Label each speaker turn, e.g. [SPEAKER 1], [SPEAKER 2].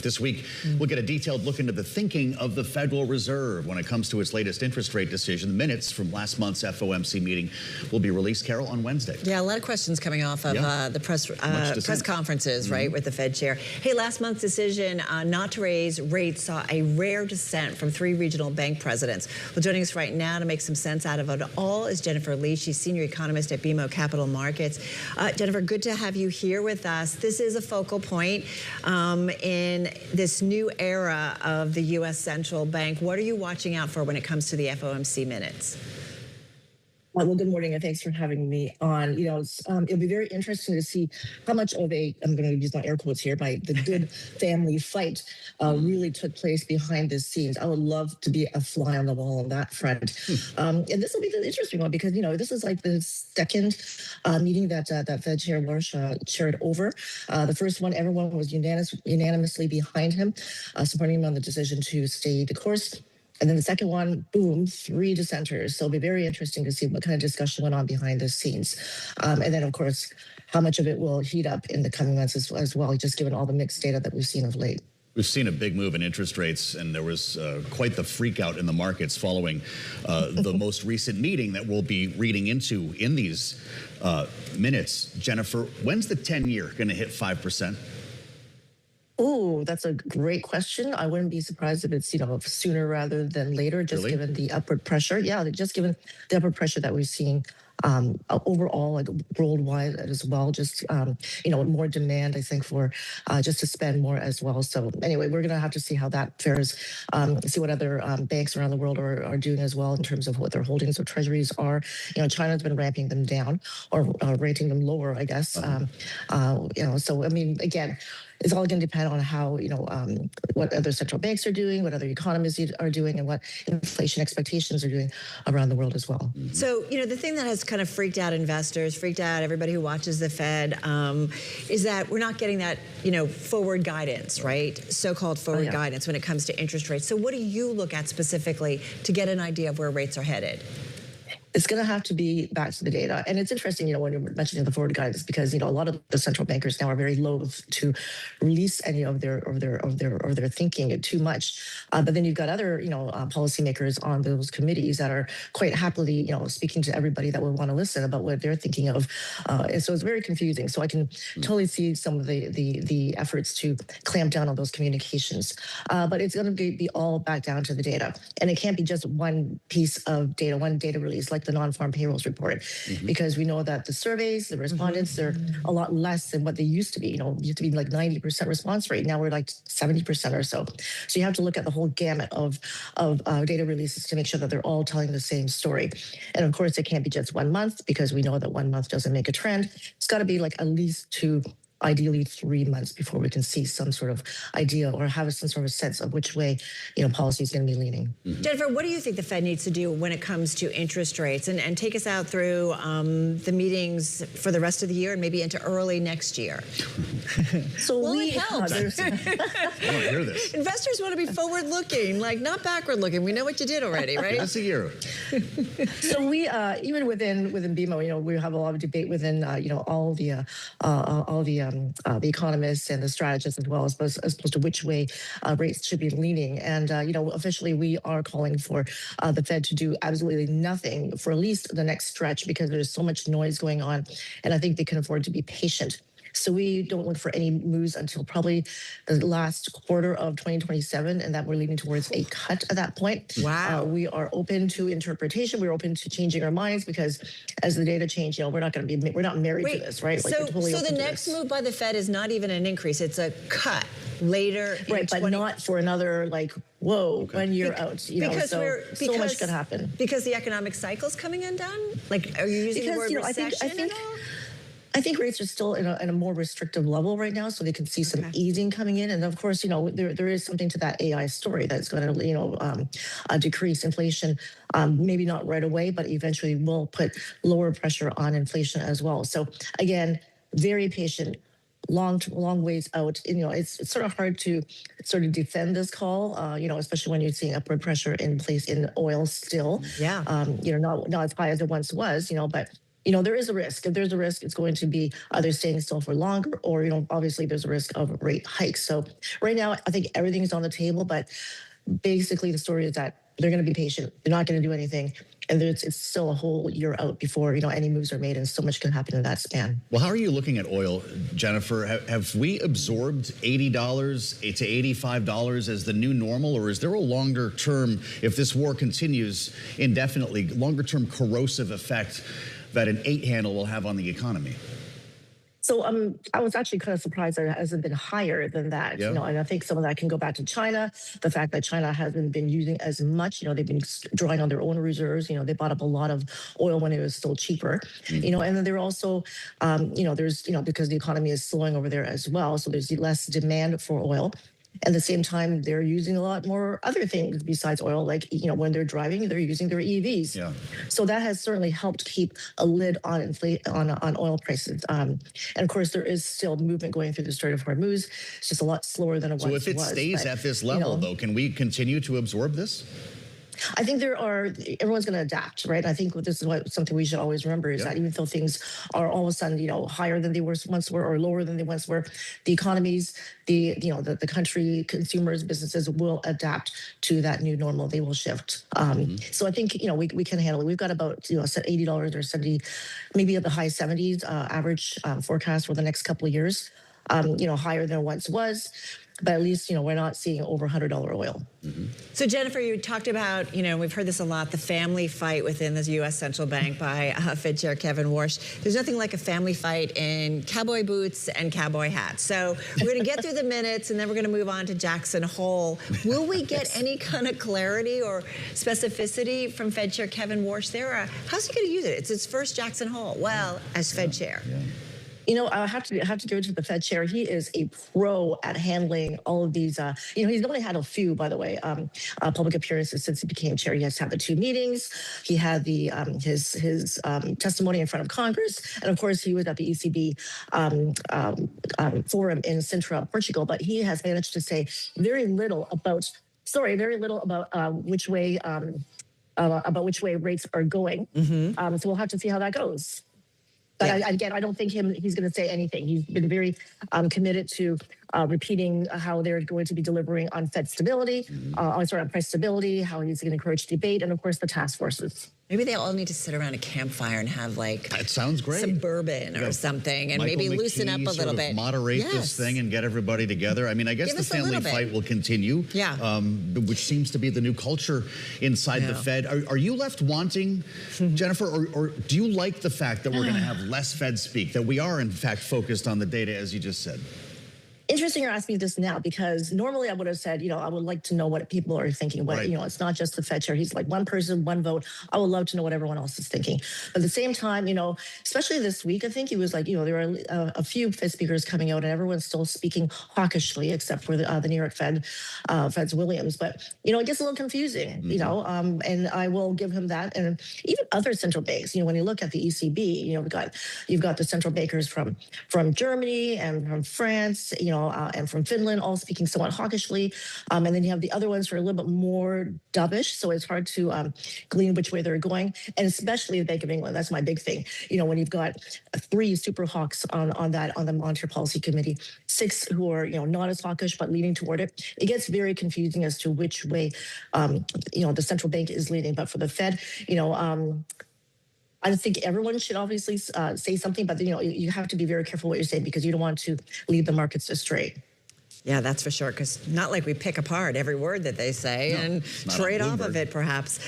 [SPEAKER 1] This week, we'll get a detailed look into the thinking of the Federal Reserve when it comes to its latest interest rate decision. The minutes from last month's FOMC meeting will be released, Carol, on Wednesday.
[SPEAKER 2] Yeah, a lot of questions coming off of the press conferences, right, with the Fed chair. Hey, last month's decision not to raise rates saw a rare dissent from 3 regional bank presidents. Well, joining us right now to make some sense out of it all is Jennifer Lee. She's senior economist at BMO Capital Markets. Jennifer, good to have you here with us. This is a focal point in this new era of the U.S. Central Bank. What are you watching out for when it comes to the FOMC minutes?
[SPEAKER 3] Well, good morning, and thanks for having me on. You know, it'll be very interesting to see how much of a, I'm going to use my air quotes here, the good family fight really took place behind the scenes. I would love to be a fly on the wall on that front. And this will be the interesting one because, you know, this is like the second meeting that Fed Chair Warsh chaired over. The first one, everyone was unanimously behind him, supporting him on the decision to stay the course. And then the second one, boom, 3 dissenters. So it'll be very interesting to see what kind of discussion went on behind the scenes. And then, of course, how much of it will heat up in the coming months as well, just given all the mixed data that we've seen of late.
[SPEAKER 1] We've seen a big move in interest rates, and there was quite the freak out in the markets following the most recent meeting that we'll be reading into in these minutes. Jennifer, when's the 10-year going to hit 5%?
[SPEAKER 3] Oh, that's a great question. I wouldn't be surprised if it's, you know, sooner rather than later, just given the upward pressure. Yeah, just given the upward pressure that we've seen overall, like worldwide as well. Just, you know, more demand, I think, for just to spend more as well. So anyway, we're going to have to see how that fares, see what other banks around the world are doing as well in terms of what their holdings of treasuries are. You know, China's been ramping them down or rating them lower, I guess. You know, so, I mean, again, it's all going to depend on how, you know, what other central banks are doing, what other economies are doing, and what inflation expectations are doing around the world as well.
[SPEAKER 2] So, you know, the thing that has kind of freaked out investors, freaked out everybody who watches the Fed, is that we're not getting that, you know, forward guidance, right? So-called forward guidance when it comes to interest rates. So what do you look at specifically to get an idea of where rates are headed?
[SPEAKER 3] It's going to have to be back to the data. And it's interesting, you know, when you're mentioning the forward guidance, because, you know, a lot of the central bankers now are very loath to release any of their thinking too much. But then you've got other, you know, policymakers on those committees that are quite happily, you know, speaking to everybody that would want to listen about what they're thinking of. And so it's very confusing. So I can totally see some of the efforts to clamp down on those communications. But it's going to be all back down to the data. And it can't be just one piece of data, one data release, like the non-farm payrolls report, because we know that the surveys, the respondents, they're a lot less than what they used to be. You know, it used to be like 90% response rate. Now we're like 70% or so. So you have to look at the whole gamut of data releases to make sure that they're all telling the same story. And of course, it can't be just 1 month, because we know that 1 month doesn't make a trend. It's got to be like at least 2, ideally 3 months before we can see some sort of idea or have some sort of sense of which way, you know, policy is going to be leaning.
[SPEAKER 2] Jennifer, what do you think the Fed needs to do when it comes to interest rates? And take us out through the meetings for the rest of the year and maybe into early next year.
[SPEAKER 3] So
[SPEAKER 2] well, it helps.
[SPEAKER 1] I want to hear this.
[SPEAKER 2] Investors want to be forward-looking, like not backward-looking. We know what you did already, right?
[SPEAKER 1] That's a year.
[SPEAKER 3] So we, even within BMO, you know, we have a lot of debate within, you know, all the economists and the strategists as well, as opposed to which way rates should be leaning. And, you know, officially we are calling for the Fed to do absolutely nothing for at least the next stretch, because there's so much noise going on. And I think they can afford to be patient. So we don't look for any moves until probably the last quarter of 2027, and that we're leaning towards a cut at that point.
[SPEAKER 2] Wow.
[SPEAKER 3] We are open to interpretation. We're open to changing our minds, because as the data change, you know, we're not married to this, right?
[SPEAKER 2] Like, so the next move by the Fed is not even an increase; it's a cut later.
[SPEAKER 3] Right, but not for another, like, whoa, 1 year out. You know, so much could happen.
[SPEAKER 2] Because the economic cycle's coming and done. Like, are you using the word recession at all?
[SPEAKER 3] I think rates are still in a more restrictive level right now, so they can see some easing coming in. And of course, you know, there is something to that AI story that's going to, you know, decrease inflation, maybe not right away, but eventually will put lower pressure on inflation as well. So again, very patient. Long ways out. You know, it's sort of hard to sort of defend this call, you know, especially when you're seeing upward pressure in place in oil still.
[SPEAKER 2] Yeah.
[SPEAKER 3] You know, not as high as it once was, you know, but there is a risk. If there's a risk, it's going to be either staying still for longer or, obviously there's a risk of rate hikes. So right now, I think everything's on the table, but basically the story is that they're going to be patient. They're not going to do anything. And it's still a whole year out before, any moves are made, and so much can happen in that span.
[SPEAKER 1] Well, how are you looking at oil, Jennifer? Have we absorbed $80 to $85 as the new normal, or is there a longer term, if this war continues indefinitely, longer term corrosive effect that an 8 handle will have on the economy?
[SPEAKER 3] So I was actually kind of surprised that it hasn't been higher than that,
[SPEAKER 1] Yeah.
[SPEAKER 3] and I think some of that can go back to China, the fact that China hasn't been using as much, they've been drawing on their own reserves, they bought up a lot of oil when it was still cheaper, and then they're also, there's, because the economy is slowing over there as well, so there's less demand for oil. At the same time, they're using a lot more other things besides oil, like, when they're driving, they're using their EVs.
[SPEAKER 1] Yeah.
[SPEAKER 3] So that has certainly helped keep a lid on on oil prices. And of course, there is still movement going through the Strait of Hormuz. It's just a lot slower than it once was.
[SPEAKER 1] So if it stays at this level, though, can we continue to absorb this?
[SPEAKER 3] I think everyone's going to adapt, right? I think this is something we should always remember is that even though things are all of a sudden, higher than they once were or lower than they once were, the economies, the country, consumers, businesses will adapt to that new normal. They will shift. So I think, we can handle it. We've got about, $80 or 70, maybe at the high 70s average forecast for the next couple of years, higher than it once was. But at least, we're not seeing over $100 oil.
[SPEAKER 2] So, Jennifer, you talked about, we've heard this a lot, the family fight within the U.S. Central Bank by Fed Chair Kevin Warsh. There's nothing like a family fight in cowboy boots and cowboy hats. So we're going to get through the minutes, and then we're going to move on to Jackson Hole. Will we get any kind of clarity or specificity from Fed Chair Kevin Warsh there? Or how's he going to use it? It's his first Jackson Hole, as Fed Chair.
[SPEAKER 1] Yeah.
[SPEAKER 3] I have to go to the Fed chair. He is a pro at handling all of these. He's only had a few, by the way, public appearances since he became chair. He has had the 2 meetings. He had the his testimony in front of Congress, and of course, he was at the ECB forum in Sintra, Portugal. But he has managed to say very little about which way rates are going. So we'll have to see how that goes. But again, I don't think he's going to say anything. He's been very committed to repeating how they're going to be delivering on Fed stability, on price stability, how he's going to encourage debate, and of course the task forces.
[SPEAKER 2] Maybe they all need to sit around a campfire and have
[SPEAKER 1] that sounds great.
[SPEAKER 2] Some bourbon or something, and maybe loosen up a little bit.
[SPEAKER 1] Moderate this thing and get everybody together. I mean, I guess the family fight will continue.
[SPEAKER 2] Yeah.
[SPEAKER 1] Which seems to be the new culture inside the Fed. Are you left wanting, Jennifer, or do you like the fact that we're going to have less Fed speak, that we are in fact focused on the data, as you just said?
[SPEAKER 3] Interesting you're asking me this now, because normally I would have said, I would like to know what people are thinking. But, it's not just the Fed chair. He's like one person, one vote. I would love to know what everyone else is thinking. But at the same time, especially this week, I think he was like, there were a few Fed speakers coming out and everyone's still speaking hawkishly, except for the New York Fed's Williams. But, it gets a little confusing, and I will give him that. And even other central banks, when you look at the ECB, you've got the central bankers from Germany and from France, and from Finland, all speaking somewhat hawkishly. And then you have the other ones who are a little bit more dovish, so it's hard to glean which way they're going. And especially the Bank of England, that's my big thing. When you've got 3 super hawks on the Monetary Policy Committee, 6 who are not as hawkish but leaning toward it, it gets very confusing as to which way the central bank is leaning. But for the Fed, I think everyone should obviously say something, but you have to be very careful what you're saying, because you don't want to lead the markets astray.
[SPEAKER 2] Yeah, that's for sure, because not like we pick apart every word that they say and trade off of it, perhaps.